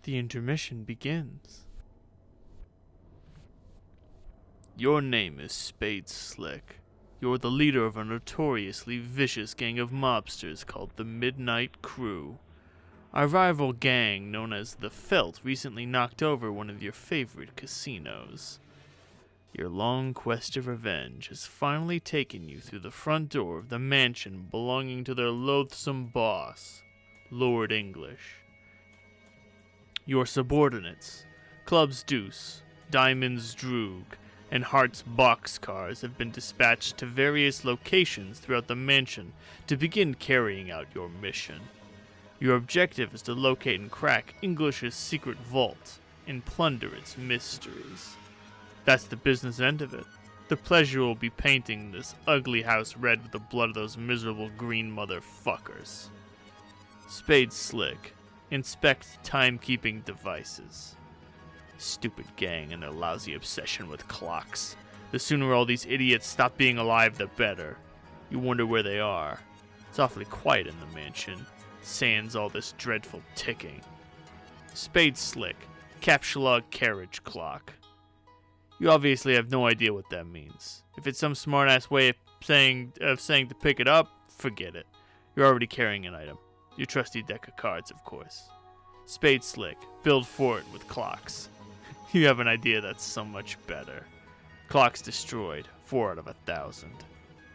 The intermission begins. Your name is Spade Slick. You're the leader of a notoriously vicious gang of mobsters called the Midnight Crew. Our rival gang, known as the Felt, recently knocked over one of your favorite casinos. Your long quest of revenge has finally taken you through the front door of the mansion belonging to their loathsome boss, Lord English. Your subordinates, Club's Deuce, Diamond's Droog, and Heart's boxcars have been dispatched to various locations throughout the mansion to begin carrying out your mission. Your objective is to locate and crack English's secret vault and plunder its mysteries. That's the business end of it. The pleasure will be painting this ugly house red with the blood of those miserable green motherfuckers. Spade Slick. Inspect timekeeping devices. Stupid gang and their lousy obsession with clocks. The sooner all these idiots stop being alive, the better. You wonder where they are. It's awfully quiet in the mansion, sans all this dreadful ticking. Spade Slick. Capsulog carriage clock. You obviously have no idea what that means. If it's some smart-ass way of saying to pick it up, forget it. You're already carrying an item. Your trusty deck of cards, of course. Spade Slick. Build fort with clocks. You have an idea that's so much better. Clocks destroyed. 4 out of 1,000.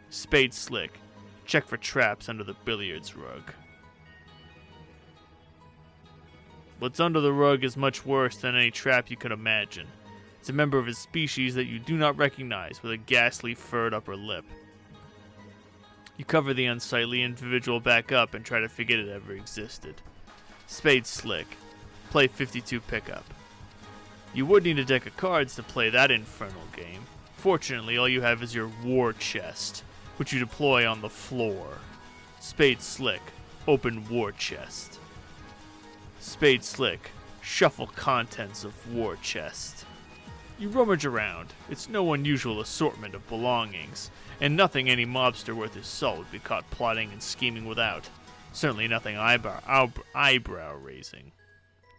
Spade Slick. Check for traps under the billiards rug. What's under the rug is much worse than any trap you could imagine. It's a member of his species that you do not recognize with a ghastly furred upper lip. You cover the unsightly individual back up and try to forget it ever existed. Spade Slick. Play 52 pickup. You would need a deck of cards to play that infernal game. Fortunately, all you have is your war chest, which you deploy on the floor. Spade Slick. Open war chest. Spade Slick. Shuffle contents of war chest. You rummage around. It's no unusual assortment of belongings, and nothing any mobster worth his salt would be caught plotting and scheming without. Certainly nothing eyebrow-raising.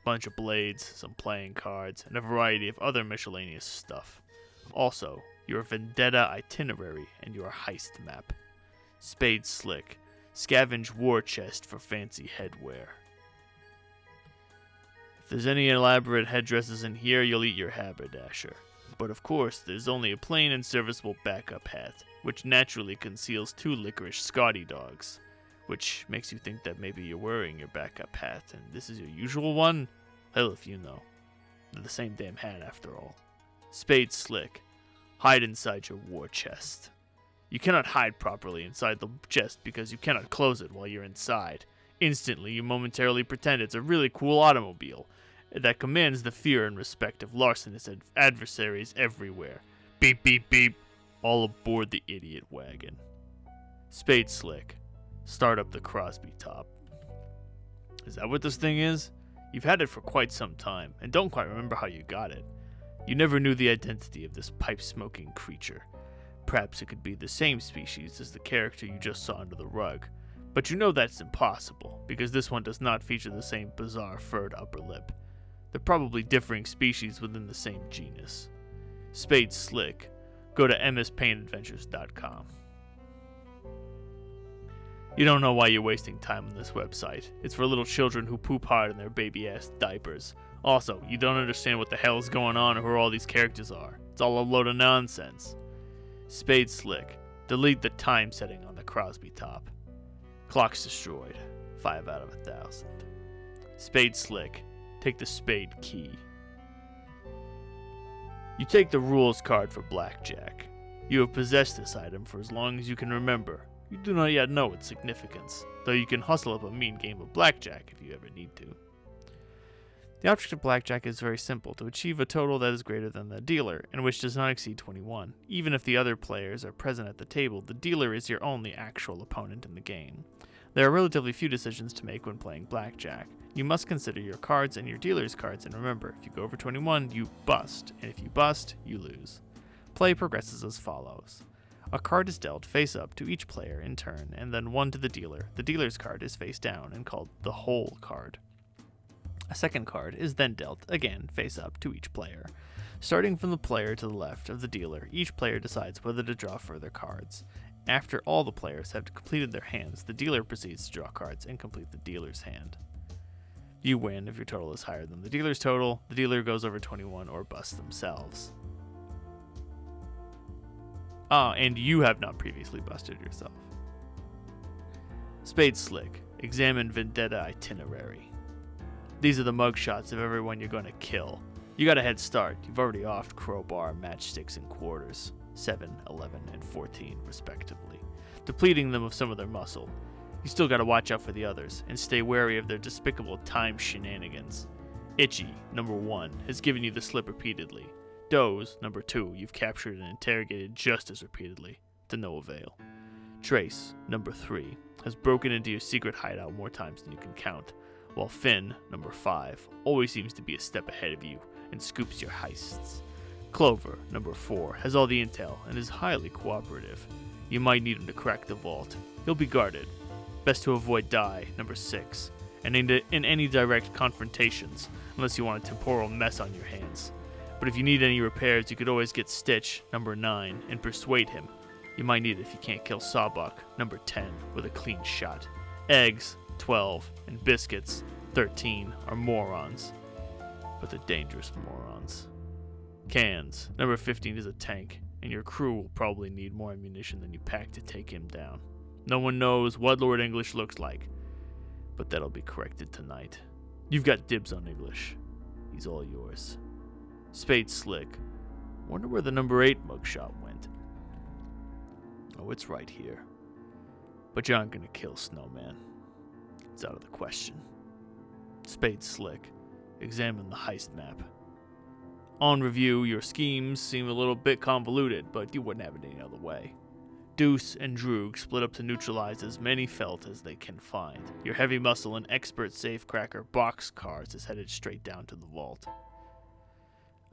Bunch of blades, some playing cards, and a variety of other miscellaneous stuff. Also, your vendetta itinerary and your heist map. Spade Slick. Scavenge war chest for fancy headwear. If there's any elaborate headdresses in here, you'll eat your haberdasher. But of course, there's only a plain and serviceable backup hat, which naturally conceals 2 licorice Scotty dogs, which makes you think that maybe you're wearing your backup hat, and this is your usual one? Hell if you know. They're the same damn hat after all. Spade Slick. Hide inside your war chest. You cannot hide properly inside the chest because you cannot close it while you're inside. Instantly, you momentarily pretend it's a really cool automobile that commands the fear and respect of larcenous adversaries everywhere. Beep, beep, beep. All aboard the idiot wagon. Spade Slick. Start up the Crosby top. Is that what this thing is? You've had it for quite some time, and don't quite remember how you got it. You never knew the identity of this pipe-smoking creature. Perhaps it could be the same species as the character you just saw under the rug. But you know that's impossible, because this one does not feature the same bizarre furred upper lip. They're probably differing species within the same genus. Spade Slick. Go to mspaintadventures.com. You don't know why you're wasting time on this website. It's for little children who poop hard in their baby-ass diapers. Also, you don't understand what the hell is going on or who all these characters are. It's all a load of nonsense. Spade Slick. Delete the time setting on the Crosby top. Clock's destroyed. 5 out of 1,000. Spade Slick. Take the spade key. You take the rules card for blackjack. You have possessed this item for as long as you can remember. You do not yet know its significance, though you can hustle up a mean game of blackjack if you ever need to. The object of blackjack is very simple: to achieve a total that is greater than the dealer, and which does not exceed 21. Even if the other players are present at the table, the dealer is your only actual opponent in the game. There are relatively few decisions to make when playing blackjack. You must consider your cards and your dealer's cards, and remember, if you go over 21, you bust, and if you bust, you lose. Play progresses as follows. A card is dealt face up to each player in turn, and then one to the dealer. The dealer's card is face down and called the hole card. A second card is then dealt, again face up, to each player. Starting from the player to the left of the dealer, each player decides whether to draw further cards. After all the players have completed their hands, the dealer proceeds to draw cards and complete the dealer's hand. You win if your total is higher than the dealer's total. The dealer goes over 21 or busts themselves. And you have not previously busted yourself. Spade Slick. Examine Vendetta Itinerary. These are the mugshots of everyone you're going to kill. You got a head start. You've already offed crowbar, matchsticks, and quarters. 7, 11, and 14, respectively, depleting them of some of their muscle. You still gotta watch out for the others, and stay wary of their despicable time shenanigans. Itchy, number 1, has given you the slip repeatedly. Doze, number 2, you've captured and interrogated just as repeatedly, to no avail. Trace, number 3, has broken into your secret hideout more times than you can count, while Finn, number 5, always seems to be a step ahead of you and scoops your heists. Clover, number 4, has all the intel and is highly cooperative. You might need him to crack the vault. He'll be guarded. Best to avoid Die, number 6, and in any direct confrontations, unless you want a temporal mess on your hands. But if you need any repairs, you could always get Stitch, number 9, and persuade him. You might need it if you can't kill Sawbuck, number 10, with a clean shot. Eggs, 12, and Biscuits, 13, are morons. But they're dangerous morons. Cans, number 15 is a tank, and your crew will probably need more ammunition than you pack to take him down. No one knows what Lord English looks like, but that'll be corrected tonight. You've got dibs on English. He's all yours. Spade Slick. Wonder where the number 8 mugshot went. Oh, it's right here. But you aren't gonna kill Snowman. It's out of the question. Spade Slick. Examine the heist map. On review, your schemes seem a little bit convoluted, but you wouldn't have it any other way. Deuce and Droog split up to neutralize as many felt as they can find. Your heavy muscle and expert safecracker Boxcars is headed straight down to the vault.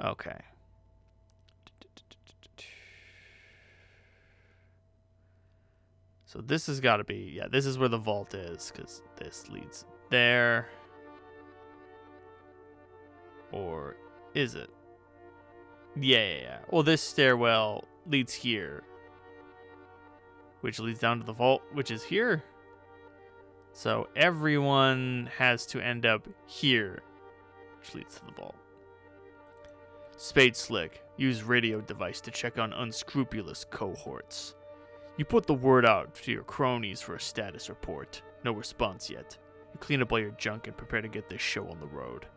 Okay. So this has got to be, yeah, this is where the vault is, because this leads there. Or is it? Yeah. Well, this stairwell leads here, which leads down to the vault, which is here. So everyone has to end up here, which leads to the vault. Spade Slick. Use radio device to check on unscrupulous cohorts. You put the word out to your cronies for a status report. No response yet. You clean up all your junk and prepare to get this show on the road.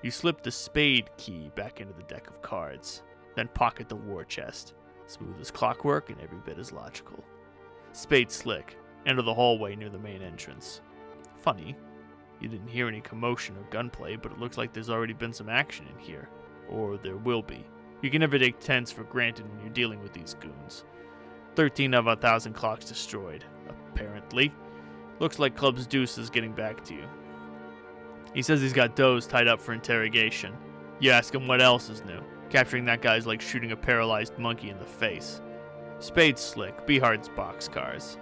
You slip the spade key back into the deck of cards, then pocket the war chest. Smooth as clockwork and every bit as logical. Spade Slick. Enter the hallway near the main entrance. Funny, you didn't hear any commotion or gunplay, but it looks like there's already been some action in here. Or there will be. You can never take tense for granted when you're dealing with these goons. 13 of 1,000 clocks destroyed, apparently. Looks like Club's Deuce is getting back to you. He says he's got Doze tied up for interrogation. You ask him what else is new. Capturing that guy's like shooting a paralyzed monkey in the face. Spade Slick, Beehard's Boxcars.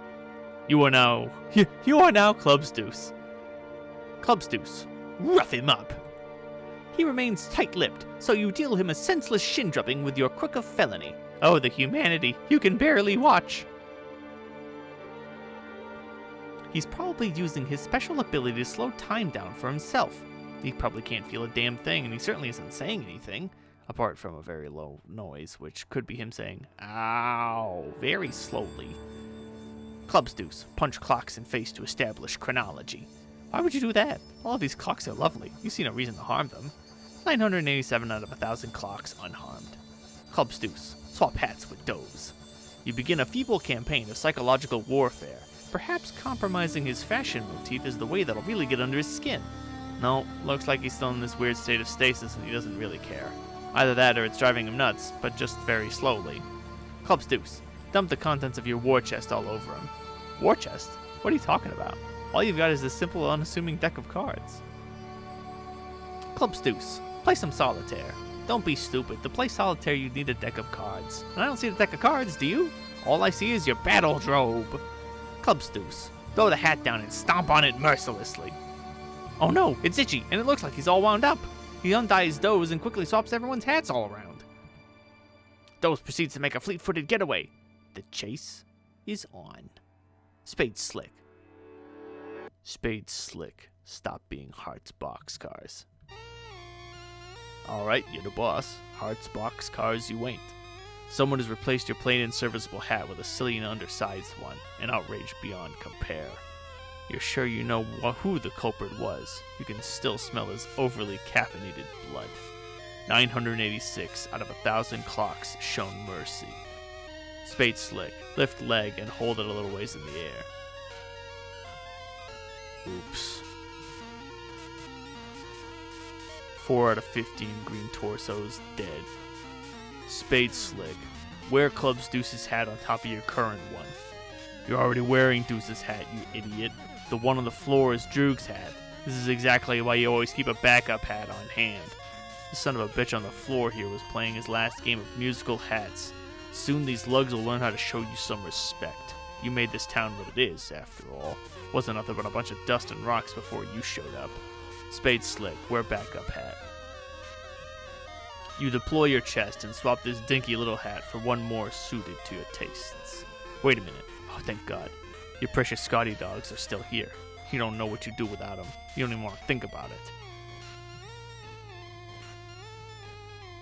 You are now Club's Deuce. Club's Deuce. Rough him up. He remains tight-lipped, so you deal him a senseless shin-drubbing with your crook of felony. Oh, the humanity. You can barely watch. He's probably using his special ability to slow time down for himself. He probably can't feel a damn thing, and he certainly isn't saying anything, apart from a very low noise, which could be him saying, ow, very slowly. Club's Deuce. Punch clocks in face to establish chronology. Why would you do that? All of these clocks are lovely. You see no reason to harm them. 987 out of 1,000 clocks unharmed. Club's Deuce. Swap hats with Doze. You begin a feeble campaign of psychological warfare. Perhaps compromising his fashion motif is the way that'll really get under his skin. No, looks like he's still in this weird state of stasis and he doesn't really care. Either that or it's driving him nuts, but just very slowly. Club's Deuce. Dump the contents of your war chest all over him. War chest? What are you talking about? All you've got is this simple, unassuming deck of cards. Club's Deuce. Play some solitaire. Don't be stupid. To play solitaire, you need a deck of cards. And I don't see the deck of cards, do you? All I see is your battle drobe. Club's Deuce. Throw the hat down and stomp on it mercilessly. Oh no, it's Itchy, and it looks like he's all wound up. He unties Doze and quickly swaps everyone's hats all around. Doze proceeds to make a fleet-footed getaway. The chase is on. Spade Slick. Spade Slick, stop being Heart's boxcars. Alright, you're the boss. Heart's boxcars you ain't. Someone has replaced your plain and serviceable hat with a silly and undersized one, an outrage beyond compare. You're sure you know who the culprit was. You can still smell his overly caffeinated blood. 986 out of 1,000 clocks shown mercy. Spade Slick, lift leg and hold it a little ways in the air. Oops. 4 out of 15 green torsos dead. Spade Slick, wear Clubs Deuce's hat on top of your current one. You're already wearing Deuce's hat, you idiot. The one on the floor is Droog's hat. This is exactly why you always keep a backup hat on hand. The son of a bitch on the floor here was playing his last game of musical hats. Soon these lugs will learn how to show you some respect. You made this town what it is, after all. Wasn't nothing but a bunch of dust and rocks before you showed up. Spade Slick, wear backup hat. You deploy your chest and swap this dinky little hat for one more suited to your tastes. Wait a minute. Oh, thank God. Your precious Scotty dogs are still here. You don't know what you do without them. You don't even want to think about it.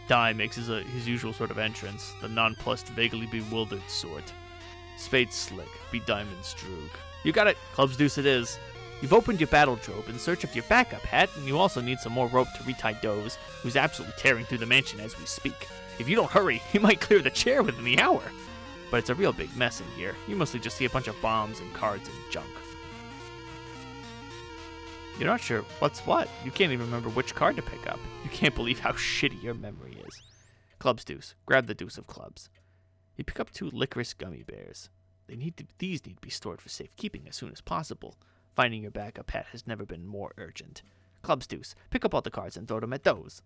Dye makes his usual sort of entrance, the nonplussed, vaguely bewildered sort. Spade Slick, be Diamond's Droog. You got it, Clubs Deuce it is. You've opened your battle drobe in search of your backup hat, and you also need some more rope to retie Doze, who's absolutely tearing through the mansion as we speak. If you don't hurry, he might clear the chair within the hour. But it's a real big mess in here. You mostly just see a bunch of bombs and cards and junk. You're not sure what's what. You can't even remember which card to pick up. You can't believe how shitty your memory is. Clubs Deuce. Grab the deuce of clubs. You pick up 2 licorice gummy bears. These need to be stored for safekeeping as soon as possible. Finding your backup hat has never been more urgent. Clubs Deuce. Pick up all the cards and throw them at Doze.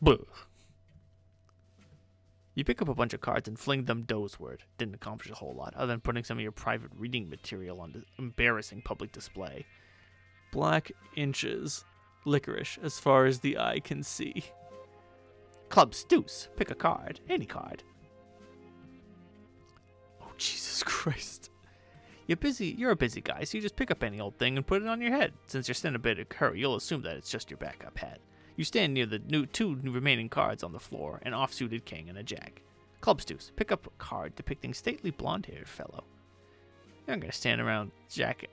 Buh. You pick up a bunch of cards and fling them Dozeward. Didn't accomplish a whole lot, other than putting some of your private reading material on embarrassing public display. Black inches. Licorice, as far as the eye can see. Clubs Deuce. Pick a card. Any card. Oh, Jesus Christ. You're a busy guy, so you just pick up any old thing and put it on your head. Since you're still in a bit of a hurry, you'll assume that it's just your backup hat. You stand near the 2 remaining cards on the floor, an off-suited king and a jack. Clubs Deuce, pick up a card depicting stately blonde-haired fellow. You're not gonna stand around Jack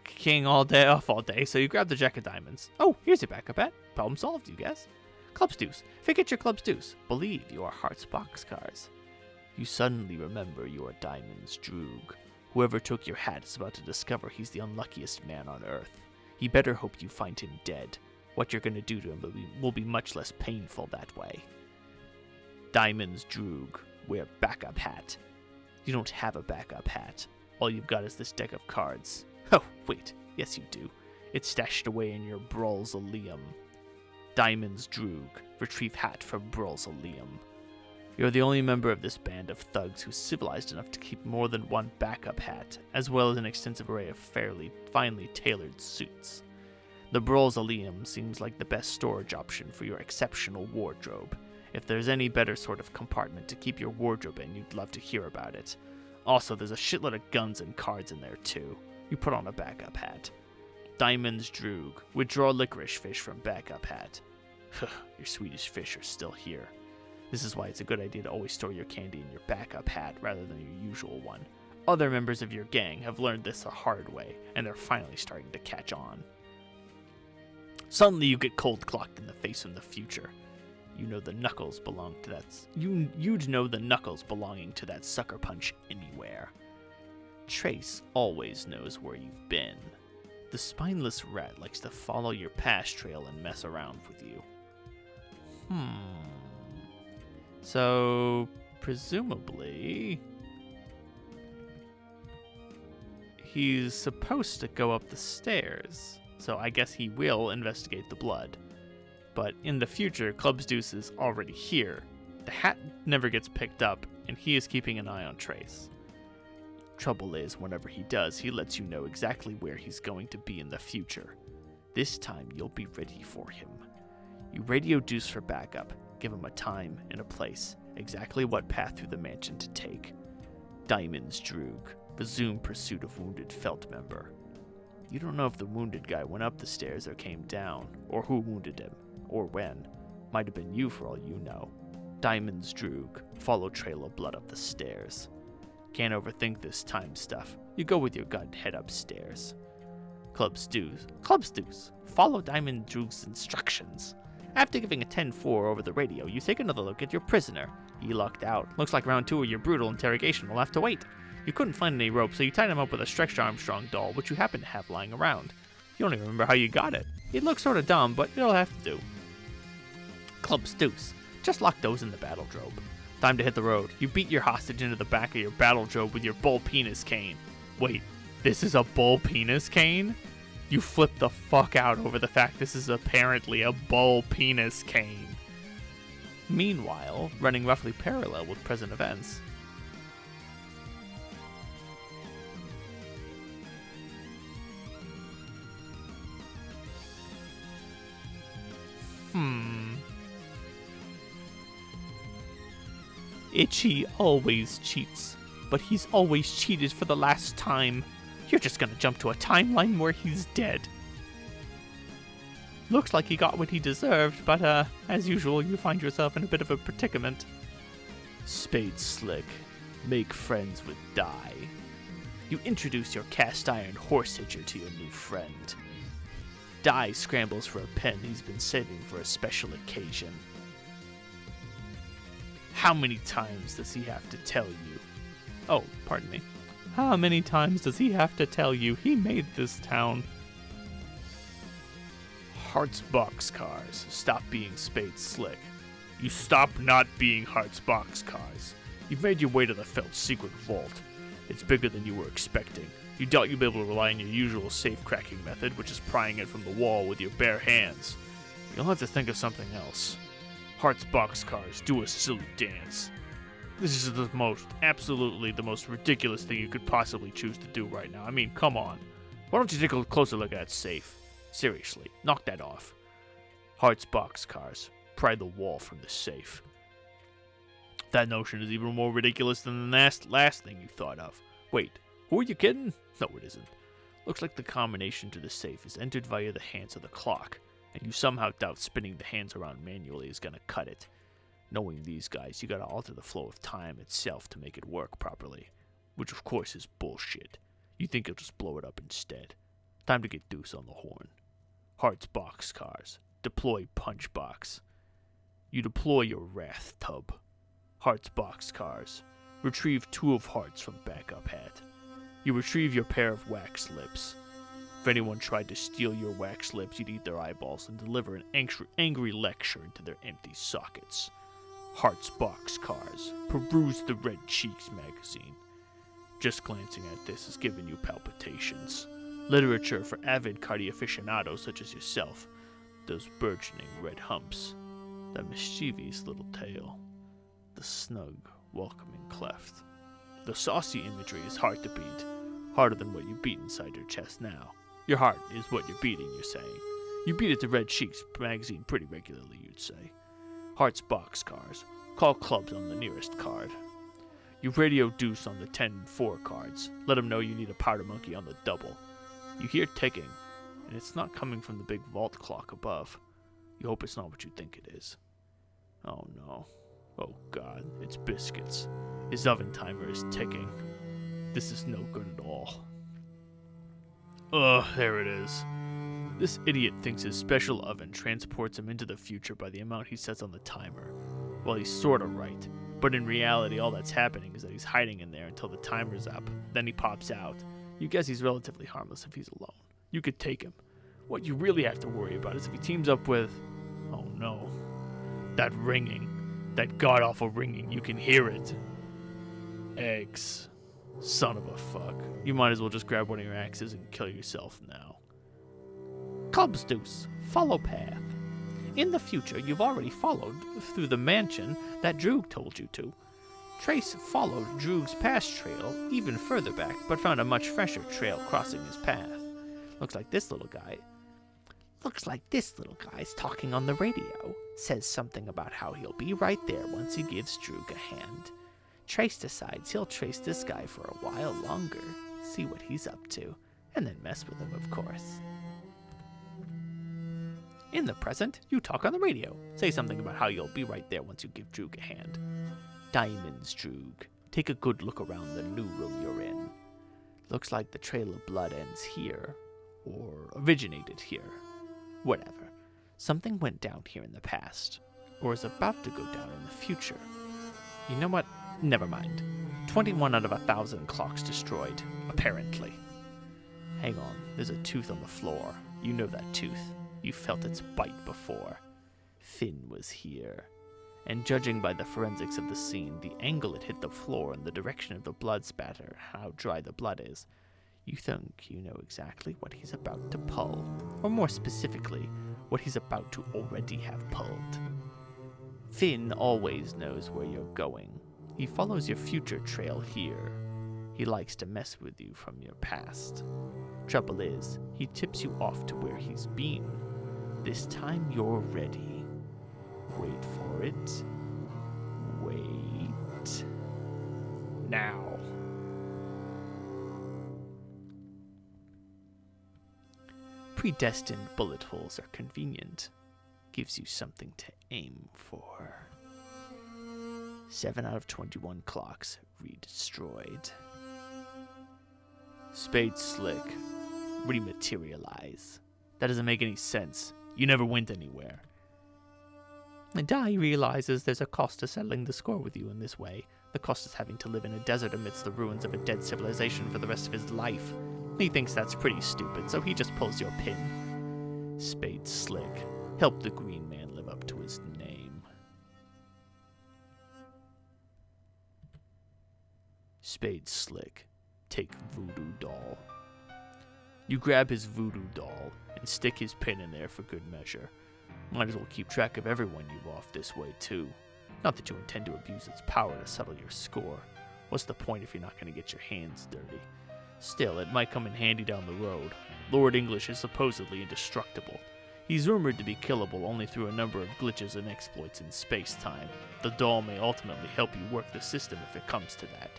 King all day, so you grab the Jack of Diamonds. Oh, here's your backup hat. Problem solved, you guess. Clubs Deuce, forget your Clubs Deuce. Believe you are Heart's boxcars. You suddenly remember you are Diamond's Droog. Whoever took your hat is about to discover he's the unluckiest man on Earth. He better hope you find him dead. What you're going to do to him will be much less painful that way. Diamond's Droog, wear backup hat. You don't have a backup hat. All you've got is this deck of cards. Oh, wait. Yes, you do. It's stashed away in your Brawlzaleum. Diamond's Droog, retrieve hat from Brawlzaleum. You're the only member of this band of thugs who's civilized enough to keep more than one backup hat, as well as an extensive array of fairly finely tailored suits. The Brawlzaleum seems like the best storage option for your exceptional wardrobe. If there's any better sort of compartment to keep your wardrobe in, you'd love to hear about it. Also, there's a shitload of guns and cards in there too. You put on a backup hat. Diamond's Droog, withdraw licorice fish from backup hat. Your Swedish fish are still here. This is why it's a good idea to always store your candy in your backup hat rather than your usual one. Other members of your gang have learned this the hard way, and they're finally starting to catch on. Suddenly you get cold clocked in the face from the future. You know the knuckles belong to that. You'd know the knuckles belonging to that sucker punch anywhere. Trace always knows where you've been. The spineless rat likes to follow your past trail and mess around with you. So, presumably, he's supposed to go up the stairs. So I guess he will investigate the blood. But in the future, Clubs Deuce is already here. The hat never gets picked up, and he is keeping an eye on Trace. Trouble is, whenever he does, he lets you know exactly where he's going to be in the future. This time you'll be ready for him. You radio Deuce for backup, give him a time and a place, exactly what path through the mansion to take. Diamond's Droog, resume pursuit of wounded Felt member. You don't know if the wounded guy went up the stairs or came down, or who wounded him, or when. Might have been you for all you know. Diamond's Droog, follow trail of blood up the stairs. Can't overthink this time stuff. You go with your gun, head upstairs. Club's Deuce, follow Diamond Droog's instructions. After giving a 10-4 over the radio, you take another look at your prisoner. He lucked out. Looks like round 2 of your brutal interrogation will have to wait. You couldn't find any rope, so you tied him up with a Stretch Armstrong doll, which you happen to have lying around. You don't even remember how you got it. It looks sort of dumb, but it'll have to do. Club's Deuce, just lock those in the battle drobe. Time to hit the road. You beat your hostage into the back of your battle drobe with your bull penis cane. Wait, this is a bull penis cane? You flip the fuck out over the fact this is apparently a bull penis cane. Meanwhile, running roughly parallel with present events, Itchy always cheats, but he's always cheated for the last time. You're just gonna jump to a timeline where he's dead. Looks like he got what he deserved, but as usual, you find yourself in a bit of a predicament. Spade Slick, make friends with Die. You introduce your cast iron horse hitcher to your new friend. Die scrambles for a pen he's been saving for a special occasion. How many times does he have to tell you? Oh, pardon me. How many times does he have to tell you he made this town? Heart's boxcars, stop being Spade Slick. You stop not being Heart's boxcars. You've made your way to the Felt secret vault. It's bigger than you were expecting. You doubt you'll be able to rely on your usual safe-cracking method, which is prying it from the wall with your bare hands. You'll have to think of something else. Heart's boxcars, do a silly dance. This is absolutely the most ridiculous thing you could possibly choose to do right now. I mean, come on. Why don't you take a closer look at that safe? Seriously, knock that off. Heart's boxcars, pry the wall from the safe. That notion is even more ridiculous than the last thing you thought of. Wait, who are you kidding? No, it isn't. Looks like the combination to the safe is entered via the hands of the clock, and you somehow doubt spinning the hands around manually is gonna cut it. Knowing these guys, you gotta alter the flow of time itself to make it work properly. Which of course is bullshit. You think you'll just blow it up instead. Time to get Deuce on the horn. Heart's boxcars. Deploy punch box. You deploy your wrath tub. Heart's boxcars. Retrieve 2 of hearts from backup hat. You retrieve your pair of wax lips. If anyone tried to steal your wax lips, you'd eat their eyeballs and deliver an angry lecture into their empty sockets. Heart's boxcars. Peruse the Red Cheeks magazine. Just glancing at this is giving you palpitations. Literature for avid cardioaficionados such as yourself. Those burgeoning red humps. That mischievous little tail. The snug, welcoming cleft. The saucy imagery is hard to beat. Harder than what you beat inside your chest now. Your heart is what you're beating, you're saying. You beat it to Red Cheeks magazine pretty regularly, you'd say. Heart's boxcars. Call clubs on the nearest card. You radio Deuce on the 10-4 cards. Let him know you need a powder monkey on the double. You hear ticking, and it's not coming from the big vault clock above. You hope it's not what you think it is. Oh no. Oh god, it's Biscuits. His oven timer is ticking. This is no good at all. Ugh, there it is. This idiot thinks his special oven transports him into the future by the amount he sets on the timer. Well, he's sorta right, but in reality all that's happening is that he's hiding in there until the timer's up, then he pops out. You guess he's relatively harmless if he's alone. You could take him. What you really have to worry about is if he teams up with... oh no. That ringing. That god-awful ringing, you can hear it. Eggs. Son of a fuck. You might as well just grab one of your axes and kill yourself now. Club's Deuce, follow path. In the future, you've already followed through the mansion that Droog told you to. Trace followed Droog's past trail even further back, but found a much fresher trail crossing his path. Looks like this little guy. Looks like this little guy's talking on the radio. Says something about how he'll be right there once he gives Droog a hand. Trace decides he'll trace this guy for a while longer, see what he's up to, and then mess with him, of course. In the present, you talk on the radio. Say something about how you'll be right there once you give Droog a hand. Diamonds, Droog. Take a good look around the new room you're in. Looks like the trail of blood ends here, or originated here. Whatever. Something went down here in the past, or is about to go down in the future. You know what? Never mind. 21 out of 1,000 clocks destroyed, apparently. Hang on, there's a tooth on the floor. You know that tooth. You felt its bite before. Finn was here. And judging by the forensics of the scene, the angle it hit the floor and the direction of the blood spatter, how dry the blood is, you think you know exactly what he's about to pull, or more specifically, what he's about to already have pulled. Finn always knows where you're going. He follows your future trail here. He likes to mess with you from your past. Trouble is, he tips you off to where he's been. This time you're ready. Wait for it. Wait. Now. Predestined bullet holes are convenient. Gives you something to aim for. 7 out of 21 clocks re-destroyed. Spade Slick. Rematerialize. That doesn't make any sense. You never went anywhere. And Dai realizes there's a cost to settling the score with you in this way. The cost is having to live in a desert amidst the ruins of a dead civilization for the rest of his life. He thinks that's pretty stupid, so he just pulls your pin. Spade Slick. Help the Green Man live up to his name. Spade Slick. Take Voodoo Doll. You grab his voodoo doll and stick his pin in there for good measure. Might as well keep track of everyone you off this way, too. Not that you intend to abuse its power to settle your score. What's the point if you're not going to get your hands dirty? Still, it might come in handy down the road. Lord English is supposedly indestructible. He's rumored to be killable only through a number of glitches and exploits in space-time. The doll may ultimately help you work the system if it comes to that.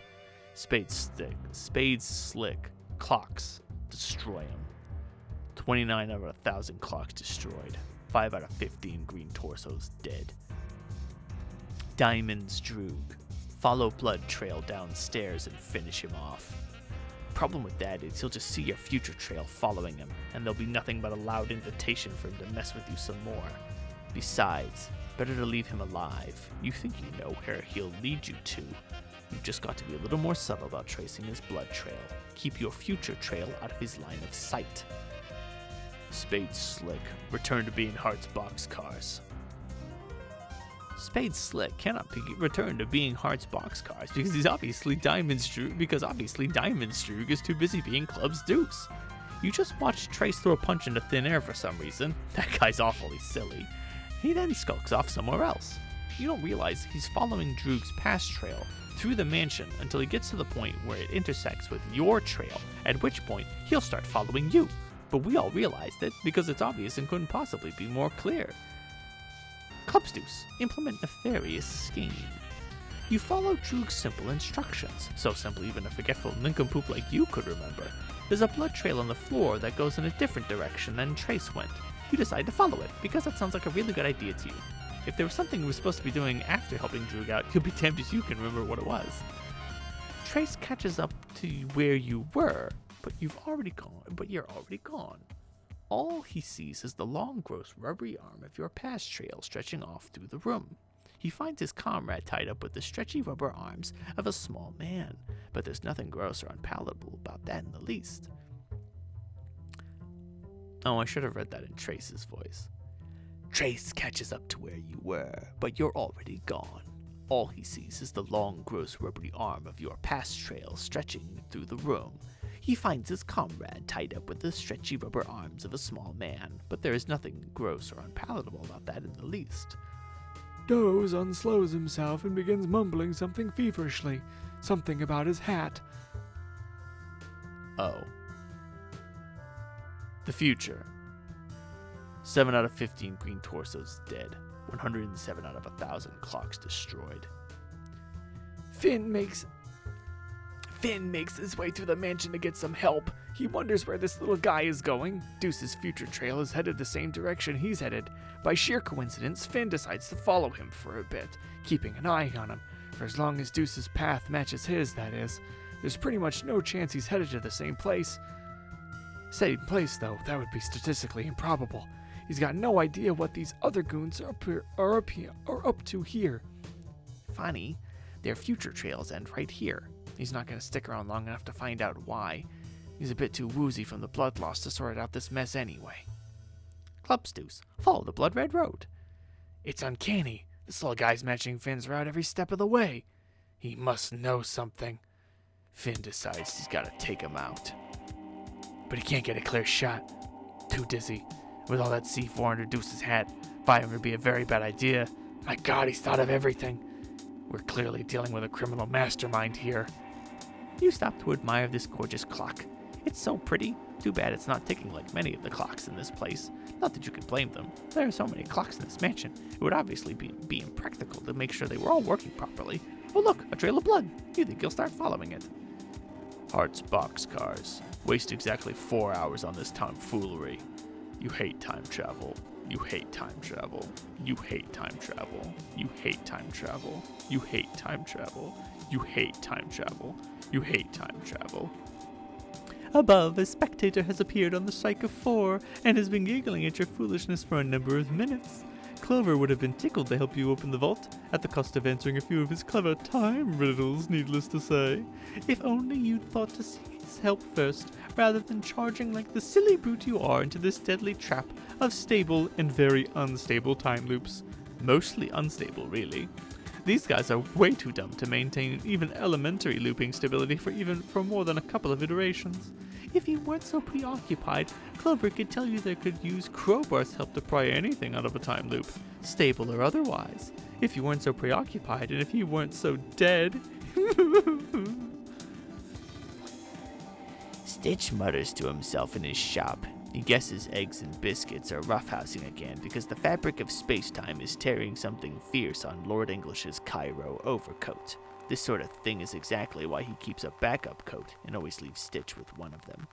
Spades Slick. Clocks. Destroy him. 29 out of 1,000 clocks destroyed. 5 out of 15 green torsos dead. Diamonds Droog. Follow blood trail downstairs and finish him off. Problem with that is he'll just see your future trail following him, and there'll be nothing but a loud invitation for him to mess with you some more. Besides, better to leave him alive. You think you know where he'll lead you to. You've just got to be a little more subtle about tracing his blood trail. Keep your future trail out of his line of sight. Spade Slick. Return to being Heart's boxcars. Spade Slick cannot be returned to being Heart's boxcars because he's obviously Diamond's Droog, is too busy being Club's Deuce. You just watched Trace throw a punch into thin air for some reason. That guy's awfully silly. He then skulks off somewhere else. You don't realize he's following Droog's past trail through the mansion until he gets to the point where it intersects with your trail, at which point he'll start following you. But we all realized it because it's obvious and couldn't possibly be more clear. Club's Deuce. Implement nefarious scheme. You follow Droog's simple instructions, so simple even a forgetful nincompoop like you could remember. There's a blood trail on the floor that goes in a different direction than Trace went. You decide to follow it, because that sounds like a really good idea to you. If there was something you were supposed to be doing after helping Droog out, you'll be damned if you can remember what it was. Trace catches up to where you were, but you're already gone. All he sees is the long, gross, rubbery arm of your past trail stretching off through the room. He finds his comrade tied up with the stretchy rubber arms of a small man, but there's nothing gross or unpalatable about that in the least. Oh, I should have read that in Trace's voice. Trace catches up to where you were, but you're already gone. All he sees is the long, gross, rubbery arm of your past trail stretching through the room. He finds his comrade tied up with the stretchy rubber arms of a small man, but there is nothing gross or unpalatable about that in the least. Doze unslows himself and begins mumbling something feverishly, something about his hat. Oh. The future. 7 out of 15 green torsos dead. 107 out of 1,000 clocks destroyed. Finn makes his way through the mansion to get some help. He wonders where this little guy is going. Deuce's future trail is headed the same direction he's headed. By sheer coincidence, Finn decides to follow him for a bit, keeping an eye on him. For as long as Deuce's path matches his, that is. There's pretty much no chance he's headed to the same place. Same place, though, that would be statistically improbable. He's got no idea what these other goons are up to here. Funny, their future trails end right here. He's not going to stick around long enough to find out why. He's a bit too woozy from the blood loss to sort out this mess anyway. Clubstoos, follow the blood red road. It's uncanny. This little guy's matching Finn's route every step of the way. He must know something. Finn decides he's got to take him out. But he can't get a clear shot. Too dizzy. With all that C4 under Deuce's hat, firing would be a very bad idea. My God, he's thought of everything. We're clearly dealing with a criminal mastermind here. You stop to admire this gorgeous clock. It's so pretty. Too bad it's not ticking like many of the clocks in this place. Not that you can blame them. There are so many clocks in this mansion. It would obviously be impractical to make sure they were all working properly. Oh look, a trail of blood. You think you'll start following it. Hart's boxcars. Waste exactly 4 hours on this tomfoolery. You hate time travel. You hate time travel. You hate time travel. You hate time travel. You hate time travel. You hate time travel. You hate time travel. Above, a spectator has appeared on the strike of 4 and has been giggling at your foolishness for a number of minutes. Clover would have been tickled to help you open the vault, at the cost of answering a few of his clever time riddles, needless to say. If only you'd thought to seek his help first, rather than charging like the silly brute you are into this deadly trap of stable and very unstable time loops. Mostly unstable, really. These guys are way too dumb to maintain even elementary looping stability for more than a couple of iterations. If you weren't so preoccupied, Clover could tell you they could use Crowbar's help to pry anything out of a time loop, stable or otherwise. If you weren't so preoccupied, and if you weren't so dead. Stitch mutters to himself in his shop. He guesses eggs and biscuits are roughhousing again because the fabric of space-time is tearing something fierce on Lord English's Cairo overcoat. This sort of thing is exactly why he keeps a backup coat and always leaves Stitch with one of them.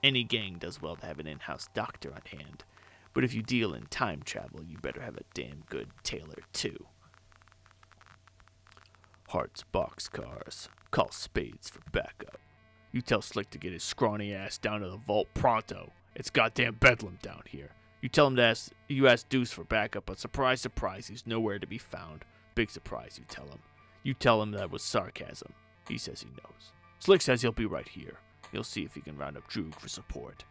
Any gang does well to have an in-house doctor on hand, but if you deal in time travel, you better have a damn good tailor too. Hart's boxcars. Call Spades for backup. You tell Slick to get his scrawny ass down to the vault pronto. It's goddamn bedlam down here. You tell him you ask Deuce for backup, but surprise, surprise, he's nowhere to be found. Big surprise, you tell him. You tell him that was sarcasm. He says he knows. Slick says he'll be right here. He'll see if he can round up Droog for support.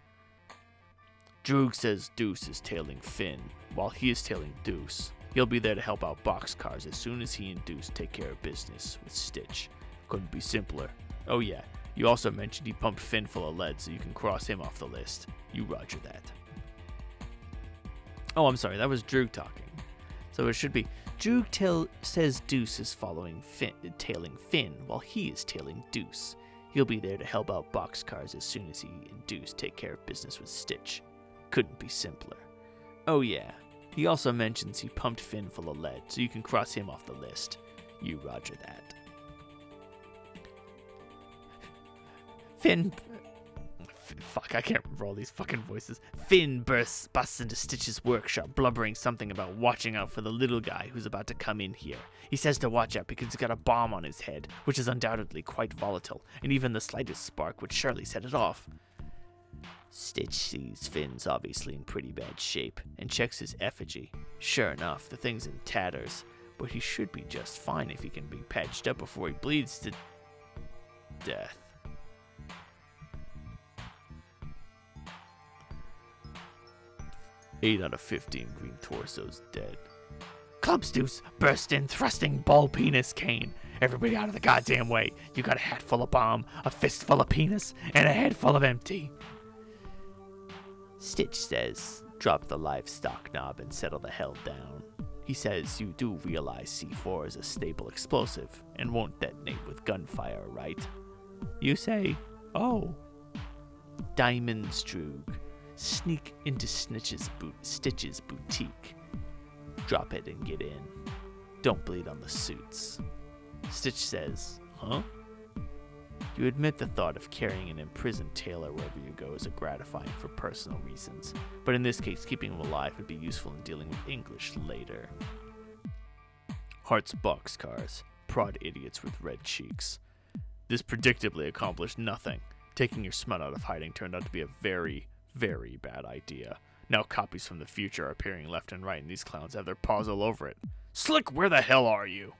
Droog says Deuce is tailing Finn, while he is tailing Deuce. He'll be there to help out boxcars as soon as he and Deuce take care of business with Stitch. Couldn't be simpler. Oh yeah, you also mentioned he pumped Finn full of lead so you can cross him off the list. You roger that. Oh, I'm sorry, that was Droog talking. So it should be, Droog says Deuce is tailing Finn while he is tailing Deuce. He'll be there to help out boxcars as soon as he and Deuce take care of business with Stitch. Couldn't be simpler. Oh yeah, he also mentions he pumped Finn full of lead so you can cross him off the list. You roger that. Finn... Fuck, I can't remember all these fucking voices. Finn busts into Stitch's workshop, blubbering something about watching out for the little guy who's about to come in here. He says to watch out because he's got a bomb on his head, which is undoubtedly quite volatile, and even the slightest spark would surely set it off. Stitch sees Finn's obviously in pretty bad shape, and checks his effigy. Sure enough, the thing's in tatters, but he should be just fine if he can be patched up before he bleeds to death. Eight out of 15 green torsos dead. Clubstoos burst in, thrusting ball penis cane. Everybody out of the goddamn way. You got a hat full of bomb, a fist full of penis, and a head full of empty. Stitch says, drop the livestock knob and settle the hell down. He says you do realize C4 is a stable explosive and won't detonate with gunfire, right? You say, oh. Diamonds, Droog. sneak into Stitch's boutique. Drop it and get in. Don't bleed on the suits. Stitch says, huh? You admit the thought of carrying an imprisoned tailor wherever you go is gratifying for personal reasons, but in this case, keeping him alive would be useful in dealing with English later. Hart's boxcars prod idiots with red cheeks. This predictably accomplished nothing. Taking your smut out of hiding turned out to be a very, very bad idea. Now copies from the future are appearing left and right, and these clowns have their paws all over it. Slick, where the hell are you?